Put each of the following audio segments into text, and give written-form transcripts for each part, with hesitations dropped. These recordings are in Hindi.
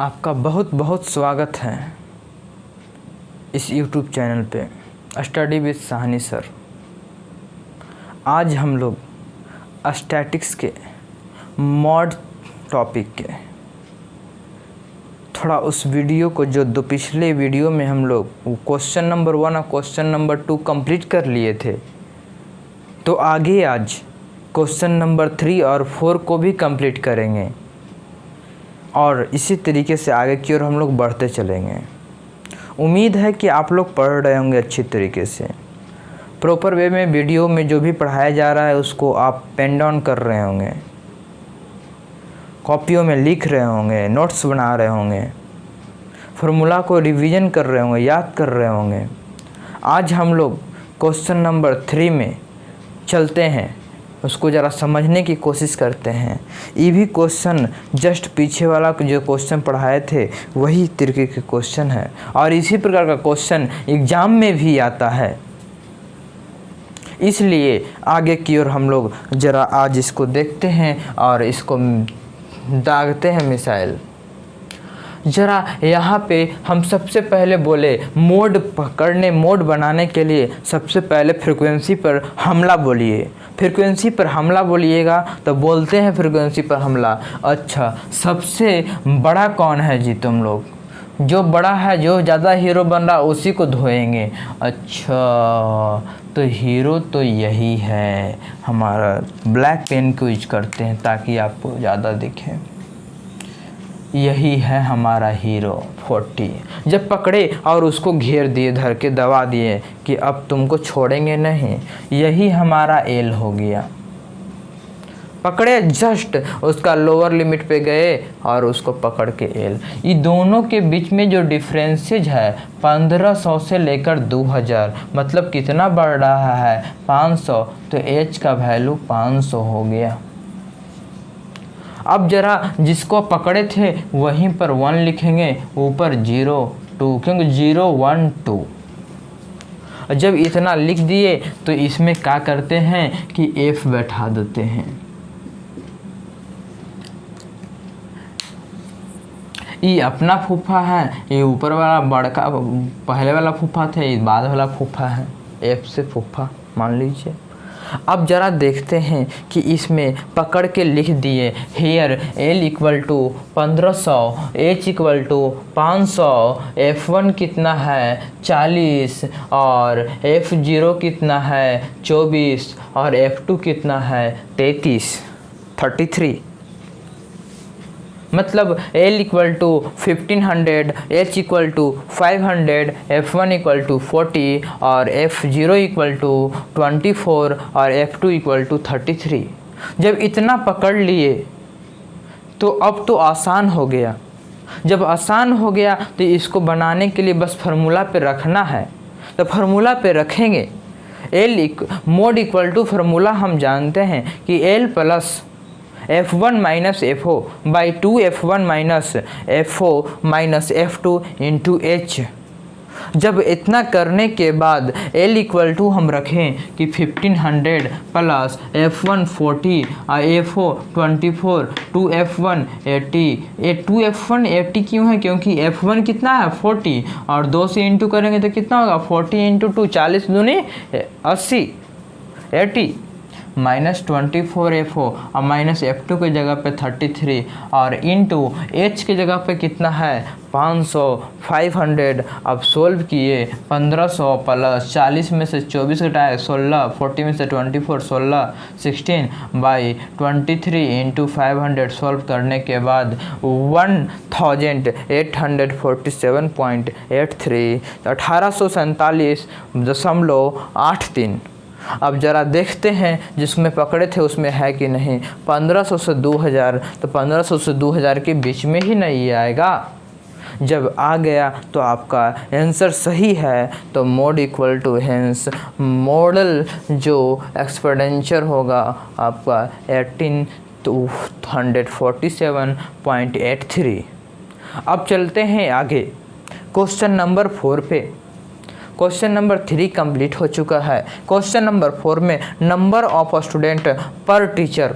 आपका बहुत बहुत स्वागत है इस YouTube चैनल पे स्टडी विद साहनी सर। आज हम लोग स्टैटिक्स के मॉड टॉपिक के थोड़ा उस वीडियो को जो दो पिछले वीडियो में हम लोग क्वेश्चन नंबर 1 और क्वेश्चन नंबर 2 कंप्लीट कर लिए थे, तो आगे आज क्वेश्चन नंबर 3 और 4 को भी कंप्लीट करेंगे और इसी तरीके से आगे की ओर हम लोग बढ़ते चलेंगे। उम्मीद है कि आप लोग पढ़ रहे होंगे अच्छी तरीके से, प्रॉपर वे में वीडियो में जो भी पढ़ाया जा रहा है उसको आप पेन डाउन कर रहे होंगे, कॉपियों में लिख रहे होंगे, नोट्स बना रहे होंगे, फार्मूला को रिवीजन कर रहे होंगे, याद कर रहे होंगे। आज हम लोग क्वेश्चन नंबर 3 में चलते हैं, उसको ज़रा समझने की कोशिश करते हैं। ये भी क्वेश्चन जस्ट पीछे वाला जो क्वेश्चन पढ़ाए थे वही तरीके के क्वेश्चन है और इसी प्रकार का क्वेश्चन एग्ज़ाम में भी आता है। इसलिए आगे की ओर हम लोग ज़रा आज इसको देखते हैं और इसको दागते हैं मिसाइल। ज़रा यहाँ पे हम सबसे पहले बोले मोड पकड़ने, मोड बनाने के लिए सबसे पहले फ्रीक्वेंसी पर हमला बोलिए। फ्रीक्वेंसी पर हमला बोलिएगा तो बोलते हैं फ्रीक्वेंसी पर हमला। अच्छा, सबसे बड़ा कौन है जी? तुम लोग जो बड़ा है, जो ज़्यादा हीरो बन रहा उसी को धोएंगे। अच्छा, तो हीरो तो यही है हमारा। ब्लैक पेन को यूज करते हैं ताकि आपको ज़्यादा दिखे। यही है हमारा हीरो 40। जब पकड़े और उसको घेर दिए, धर के दबा दिए कि अब तुमको छोड़ेंगे नहीं, यही हमारा एल हो गया। पकड़े, जस्ट उसका लोअर लिमिट पे गए और उसको पकड़ के एल। ये दोनों के बीच में जो डिफरेंसेज है 1500 से लेकर 2000, मतलब कितना बढ़ रहा है? 500। तो एच का वैल्यू 500 हो गया। अब जरा जिसको पकड़े थे वहीं पर 1 लिखेंगे, ऊपर 0 2, क्योंकि 0 1 2। जब इतना लिख दिए तो इसमें क्या करते हैं कि F बैठा देते हैं। ये अपना फूफा है, ये ऊपर वाला बड़का पहले वाला फूफा था, ये बाद वाला फूफा है। F से फूफा मान लीजिए। अब ज़रा देखते हैं कि इसमें पकड़ के लिख दिए here L equal to 1500, H equal to 500, F1 कितना है 40 और F0 कितना है 24 और F2 कितना है 33। मतलब L equal to 1500, H equal to 500, F1 equal to 40 और F0 इक्वल टू 24 और F2 इक्वल टू 33। जब इतना पकड़ लिए तो अब तो आसान हो गया। जब आसान हो गया तो इसको बनाने के लिए बस फार्मूला पे रखना है। तो फार्मूला पे रखेंगे मोड इक्वल टू फार्मूला हम जानते हैं कि L plus F1 minus FO by 2 F1 minus FO minus F2 into H। जब इतना करने के बाद L इक्वल टू हम रखें कि 1500 प्लस F1 40 और FO 24, 2F1 80। ये 2F1 80 क्यों है? क्योंकि F1 कितना है 40 और 2 से इंटू करेंगे तो कितना होगा 40 इंटू 2, 40 दूनी 80, 80 माइनस 24 FO और माइनस F2 के जगह पे 33 और इंटू H के जगह पे कितना है 500, 500। अब सोल्व किए 1500 प्लस 40 में से 24 घटाए 16, 40 में से 24 16, 16 बाई 23 इंटू 500। सोल्व करने के बाद 1847.83, 1847.83। अब ज़रा देखते हैं जिसमें पकड़े थे उसमें है कि नहीं। 1500 से 2000, तो 1500 से 2000 के बीच में ही नहीं आएगा। जब आ गया तो आपका आंसर सही है। तो mode equal to hence model जो एक्सपोनेंशियल होगा आपका 1847.83। अब चलते हैं आगे क्वेश्चन नंबर 4 पे। क्वेश्चन नंबर 3 कंप्लीट हो चुका है। क्वेश्चन नंबर 4 में नंबर ऑफ स्टूडेंट पर टीचर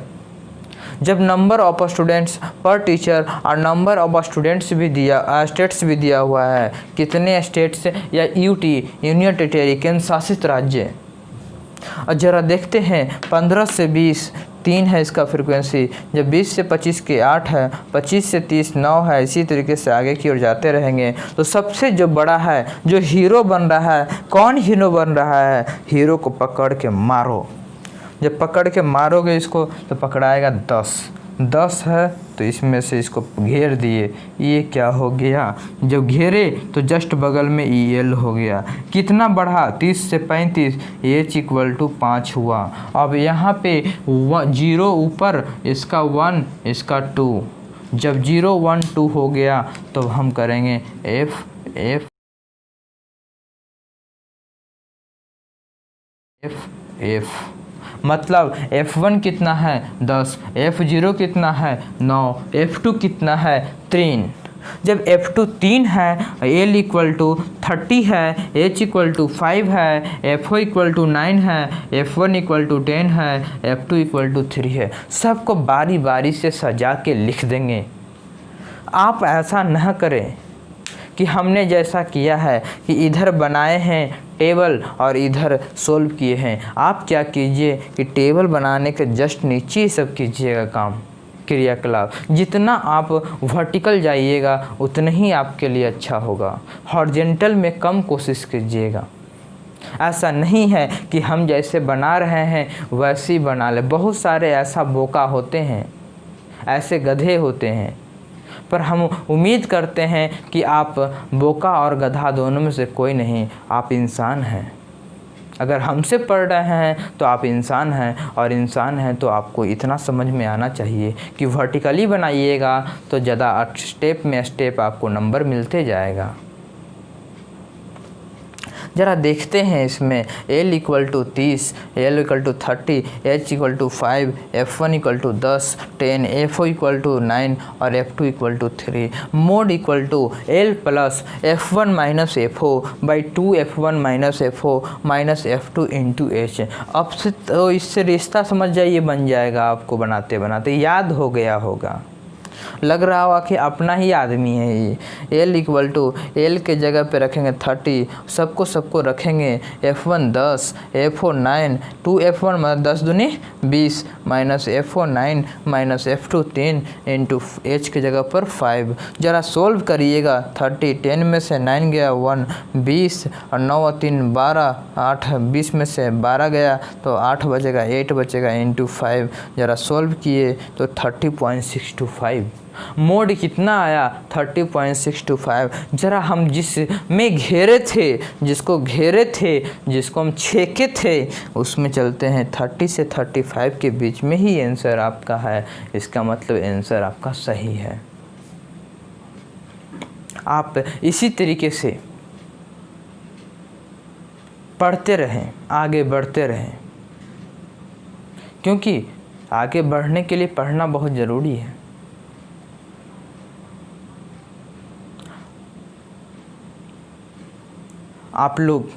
जब नंबर ऑफ स्टूडेंट्स पर टीचर और नंबर ऑफ स्टूडेंट्स भी दिया स्टेट्स भी दिया हुआ है, कितने स्टेट्स या यूटी यूनियन टेरिटरी केंद्र शासित राज्य। और ज़रा देखते हैं 15 से 20 3 है इसका फ्रीक्वेंसी, जब 20 से 25 के 8 है, 25 से 30 9 है, इसी तरीके से आगे की ओर जाते रहेंगे। तो सबसे जो बड़ा है, जो हीरो बन रहा है, कौन हीरो बन रहा है? हीरो को पकड़ के मारो। जब पकड़ के मारोगे इसको तो पकड़ाएगा 10 है, तो इसमें से इसको घेर दिए, ये क्या हो गया? जब घेरे तो जस्ट बगल में EL हो गया। कितना बढ़ा? 30 से 35, H = 5 हुआ। अब यहाँ पे 0 ऊपर, इसका 1 इसका 2। जब 0 1 2 हो गया तो हम करेंगे F F F F, मतलब F1 कितना है? 10, F0 कितना है? 9, F2 कितना है? 3। जब F2 3 है, L = 30 है, H = 5 है, FO = 9 है, F1 = 10 है, F2 = 3 है। सबको बारी बारी से सजा के लिख देंगे। आप ऐसा न करें कि हमने जैसा किया है कि इधर बनाए हैं टेबल और इधर सोल्व किए हैं। आप क्या कीजिए कि टेबल बनाने के जस्ट नीचे ही सब कीजिएगा काम, क्रियाकलाप। जितना आप वर्टिकल जाइएगा उतना ही आपके लिए अच्छा होगा। हॉरिजॉन्टल में कम कोशिश कीजिएगा। ऐसा नहीं है कि हम जैसे बना रहे हैं वैसे ही बना ले। बहुत सारे ऐसा बोका होते हैं, ऐसे गधे होते हैं, पर हम उम्मीद करते हैं कि आप बोका और गधा दोनों में से कोई नहीं, आप इंसान हैं। अगर हमसे पढ़ रहे हैं तो आप इंसान हैं, और इंसान हैं तो आपको इतना समझ में आना चाहिए कि वर्टिकली बनाइएगा तो ज़्यादा स्टेप में स्टेप आपको नंबर मिलते जाएगा। ज़रा देखते हैं इसमें L = 30, L = 30, H = 5, F1 = 10, 10, FO = 9 और F2 = 3। Mode = L + F1 - FO by 2 F1 - FO - F2 × H। अब से तो इससे रिश्ता समझ जाइए बन जाएगा, आपको बनाते बनाते याद हो गया होगा। लग रहा होगा कि अपना ही आदमी है ये। L = L के जगह पे रखेंगे 30, सबको रखेंगे F1 10, FO 9, 2 F1 मतलब 10 दूनी 20 minus FO 9 minus F2 3 into H के जगह पर 5। ज़रा सोल्व करिएगा। 30, 10 में से 9 गया 1, 20 और 9 और 3 12, 8 20 में से 12 गया तो 8 बचेगा, 8 बचेगा इंटू 5। ज़रा सोल्व किए तो 30.625। मोड कितना आया? 30.625। ज़रा हम जिसमें घेरे थे, जिसको घेरे थे, जिसको हम छेके थे, उसमें चलते हैं। 30 से 35 के बीच में ही आंसर आपका है। इसका मतलब आंसर आपका सही है। आप इसी तरीके से पढ़ते रहें, आगे बढ़ते रहें, क्योंकि आगे बढ़ने के लिए पढ़ना बहुत ज़रूरी है। आप लोग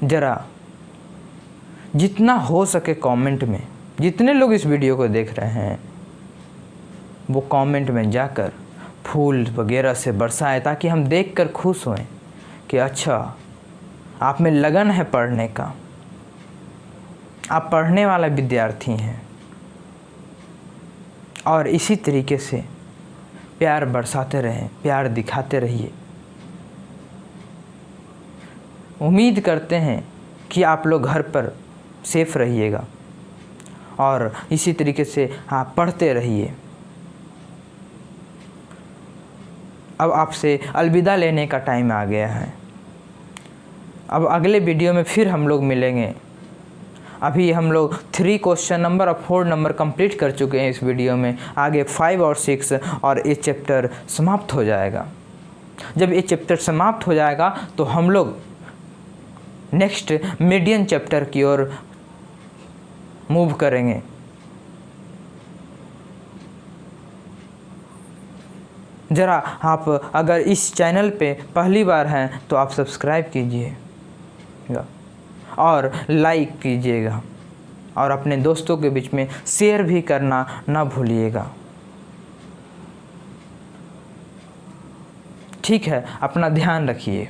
ज़रा जितना हो सके कमेंट में, जितने लोग इस वीडियो को देख रहे हैं वो कमेंट में जाकर फूल वगैरह से बरसाएं, ताकि हम देखकर खुश हों कि अच्छा आप में लगन है पढ़ने का, आप पढ़ने वाला विद्यार्थी हैं। और इसी तरीके से प्यार बरसाते रहें, प्यार दिखाते रहिए। उम्मीद करते हैं कि आप लोग घर पर सेफ रहिएगा और इसी तरीके से आप पढ़ते रहिए। अब आपसे अलविदा लेने का टाइम आ गया है। अब अगले वीडियो में फिर हम लोग मिलेंगे। अभी हम लोग 3 क्वेश्चन नंबर और 4 नंबर कंप्लीट कर चुके हैं इस वीडियो में। आगे 5 और 6 और ये चैप्टर समाप्त हो जाएगा। जब ये चैप्टर समाप्त हो जाएगा तो हम लोग नेक्स्ट मीडियन चैप्टर की ओर मूव करेंगे। ज़रा आप अगर इस चैनल पे पहली बार हैं तो आप सब्सक्राइब कीजिएगा और लाइक कीजिएगा और अपने दोस्तों के बीच में शेयर भी करना ना भूलिएगा। ठीक है, अपना ध्यान रखिए।